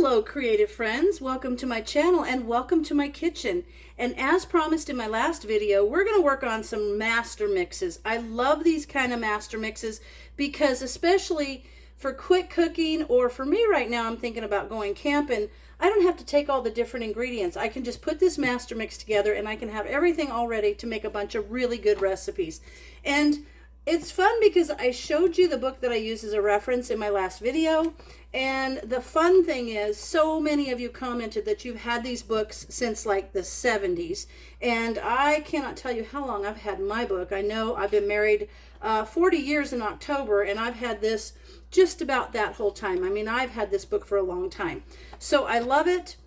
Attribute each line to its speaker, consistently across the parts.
Speaker 1: Hello creative friends, welcome to my channel and welcome to my kitchen. And as promised in my last video, we're going to work on some master mixes. I love these kind of master mixes because especially for quick cooking, or for me right now, I'm thinking about going camping, I don't have to take all the different ingredients. I can just put this master mix together and I can have everything all ready to make a bunch of really good recipes. And it's fun because I showed you the book that I use as a reference in my last video. And the fun thing is, so many of you commented that you've had these books since like the 70s. And I cannot tell you how long I've had my book. I know I've been married 40 years in October, and I've had this just about that whole time. I mean, I've had this book for a long time. So I love it.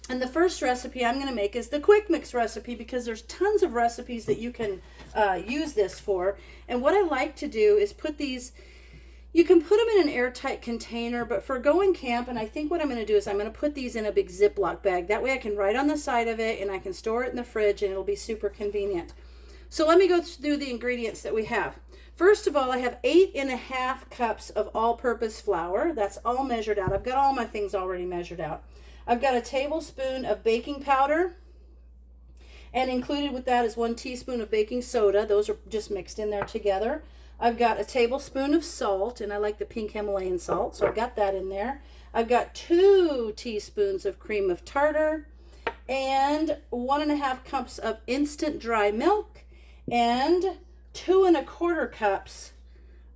Speaker 1: And the first recipe I'm going to make is the quick mix recipe, because there's tons of recipes that you can use this for. And what I like to do is put these, you can put them in an airtight container, but for going camping, I think what I'm going to do is I'm going to put these in a big Ziploc bag. That way I can write on the side of it and I can store it in the fridge and it'll be super convenient. So let me go through the ingredients that we have. First of all, I have 8½ cups of all-purpose flour. That's all measured out. I've got all my things already measured out. I've got a tablespoon of baking powder, and included with that is 1 teaspoon of baking soda. Those are just mixed in there together. I've got a tablespoon of salt, and I like the pink Himalayan salt, so I've got that in there. I've got 2 teaspoons of cream of tartar, and 1½ cups of instant dry milk, and 2¼ cups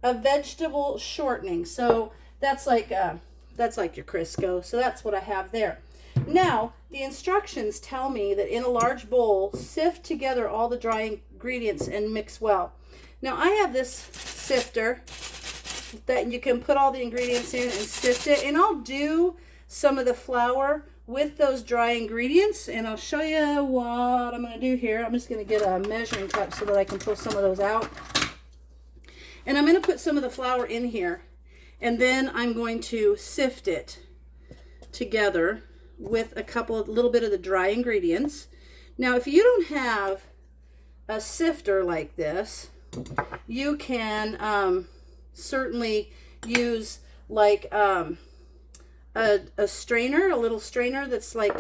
Speaker 1: of vegetable shortening. So that's like your Crisco. So that's what I have there. Now, the instructions tell me that in a large bowl, sift together all the dry ingredients and mix well. Now, I have this sifter that you can put all the ingredients in and sift it. And I'll do some of the flour with those dry ingredients. And I'll show you what I'm going to do here. I'm just going to get a measuring cup so that I can pull some of those out. And I'm going to put some of the flour in here. And then I'm going to sift it together with little bit of the dry ingredients. Now, if you don't have a sifter like this, you can certainly use like a strainer, a little strainer that's like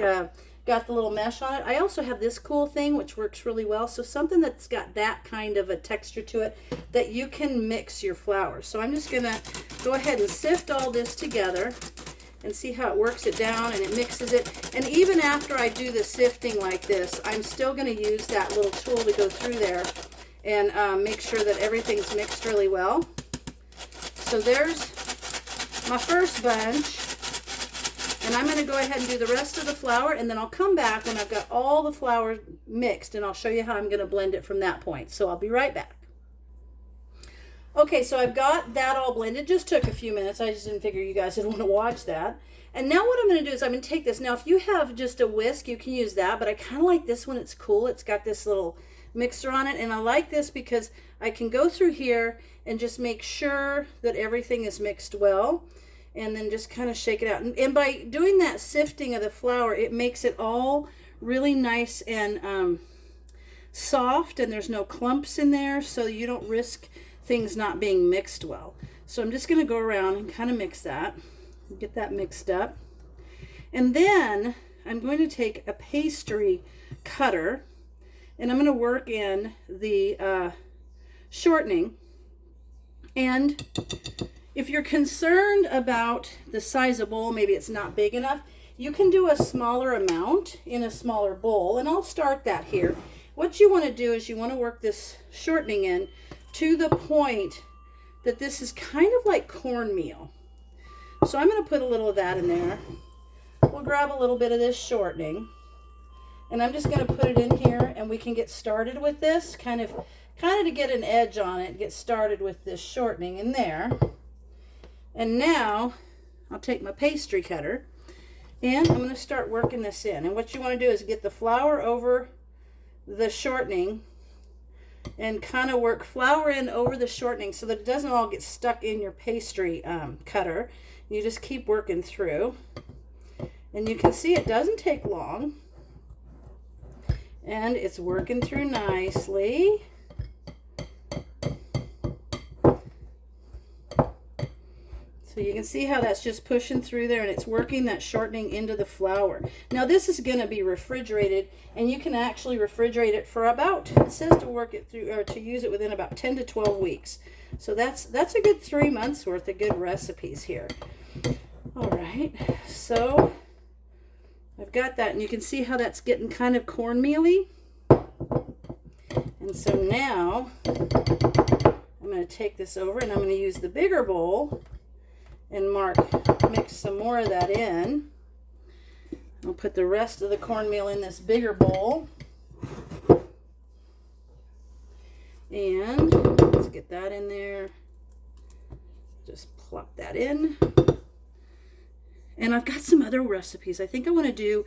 Speaker 1: got the little mesh on it. I also have this cool thing which works really well. So something that's got that kind of a texture to it that you can mix your flour. So I'm just gonna go ahead and sift all this together and see how it works it down and it mixes it. And even after I do the sifting like this, I'm still gonna use that little tool to go through there and make sure that everything's mixed really well. So there's my first bunch. And I'm going to go ahead and do the rest of the flour, and then I'll come back when I've got all the flour mixed, and I'll show you how I'm going to blend it from that point. So I'll be right back. Okay, so I've got that all blended. Just took a few minutes. I just didn't figure you guys would want to watch that. And now what I'm going to do is I'm going to take this. Now, if you have just a whisk, you can use that, but I kind of like this one. It's cool. It's got this little mixer on it, and I like this because I can go through here and just make sure that everything is mixed well. And then just kind of shake it out. And by doing that sifting of the flour, it makes it all really nice and soft, and there's no clumps in there, so you don't risk things not being mixed well. So I'm just going to go around and kind of mix that, get that mixed up. And then I'm going to take a pastry cutter, and I'm going to work in the shortening. And if you're concerned about the size of bowl, maybe it's not big enough, you can do a smaller amount in a smaller bowl, and I'll start that here. What you want to do is you want to work this shortening in to the point that this is kind of like cornmeal. So I'm going to put a little of that in there. We'll grab a little bit of this shortening, and I'm just going to put it in here, and we can get started with this, kind of to get an edge on it, get started with this shortening in there. And now I'll take my pastry cutter and I'm going to start working this in. And what you want to do is get the flour over the shortening and kind of work flour in over the shortening so that it doesn't all get stuck in your pastry cutter. You just keep working through. And you can see it doesn't take long. And it's working through nicely. So you can see how that's just pushing through there and it's working that shortening into the flour. Now this is going to be refrigerated, and you can actually refrigerate it for about, it says to work it through, or to use it within about 10 to 12 weeks. So that's a good 3 months worth of good recipes here. All right, so I've got that, and you can see how that's getting kind of cornmeal-y. And so now I'm going to take this over, and I'm going to use the bigger bowl and mix some more of that in. I'll put the rest of the cornmeal in this bigger bowl. And let's get that in there. Just plop that in. And I've got some other recipes I think I want to do.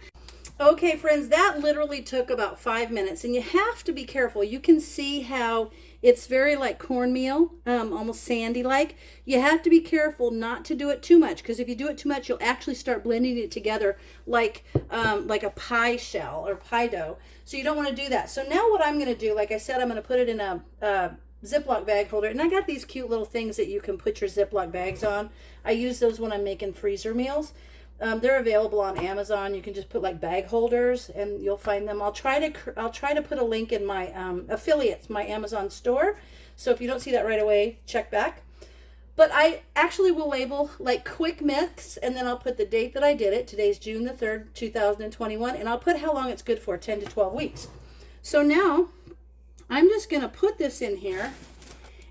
Speaker 1: Okay, friends, that literally took about 5 minutes, and you have to be careful. You can see how it's very like cornmeal, almost sandy-like. You have to be careful not to do it too much, because if you do it too much, you'll actually start blending it together like a pie shell or pie dough. So you don't want to do that. So now what I'm going to do, like I said, I'm going to put it in a Ziploc bag holder, and I got these cute little things that you can put your Ziploc bags on. I use those when I'm making freezer meals. They're available on Amazon. You can just put like bag holders, and you'll find them. I'll try to put a link in my affiliates, my Amazon store. So if you don't see that right away, check back. But I actually will label like quick mix, and then I'll put the date that I did it. Today's June the 3rd, 2021, and I'll put how long it's good for, 10 to 12 weeks. So now I'm just going to put this in here,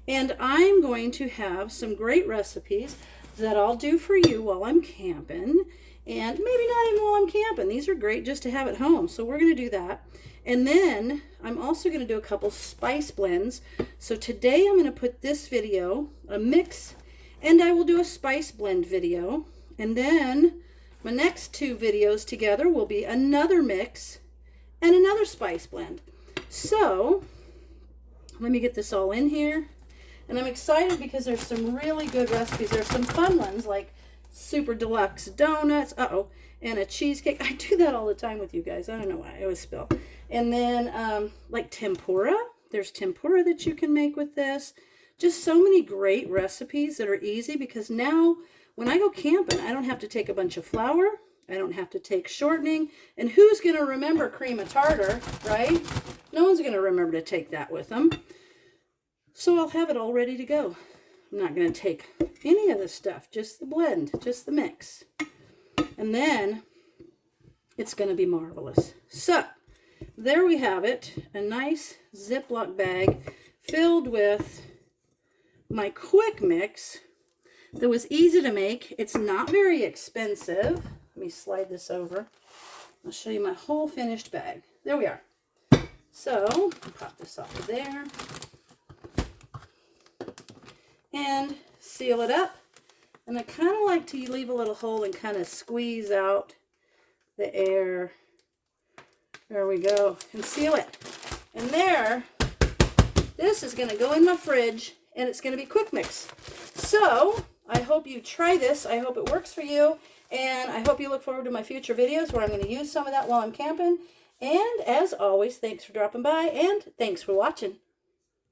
Speaker 1: and I'm going to have some great recipes that I'll do for you while I'm camping, and maybe not even while I'm camping. These are great just to have at home, so we're going to do that. And then I'm also going to do a couple spice blends. So today I'm going to put this video, a mix, and I will do a spice blend video. And then my next 2 videos together will be another mix and another spice blend. So let me get this all in here. And I'm excited because there's some really good recipes. There's some fun ones like super deluxe donuts, and a cheesecake. I do that all the time with you guys. I don't know why, I always spill. And then like tempura. There's tempura that you can make with this. Just so many great recipes that are easy, because now when I go camping, I don't have to take a bunch of flour. I don't have to take shortening. And who's going to remember cream of tartar, right? No one's going to remember to take that with them. So I'll have it all ready to go. I'm not going to take any of the stuff, just the blend, just the mix. And then it's going to be marvelous. So there we have it, a nice Ziploc bag filled with my quick mix that was easy to make. It's not very expensive. Let me slide this over. I'll show you my whole finished bag. There we are. So pop this off of there. And seal it up. And I kind of like to leave a little hole and kind of squeeze out the air. There we go. And seal it. And there, this is going to go in my fridge, and it's going to be quick mix. So I hope you try this. I hope it works for you. And I hope you look forward to my future videos where I'm going to use some of that while I'm camping. And as always, thanks for dropping by, and thanks for watching.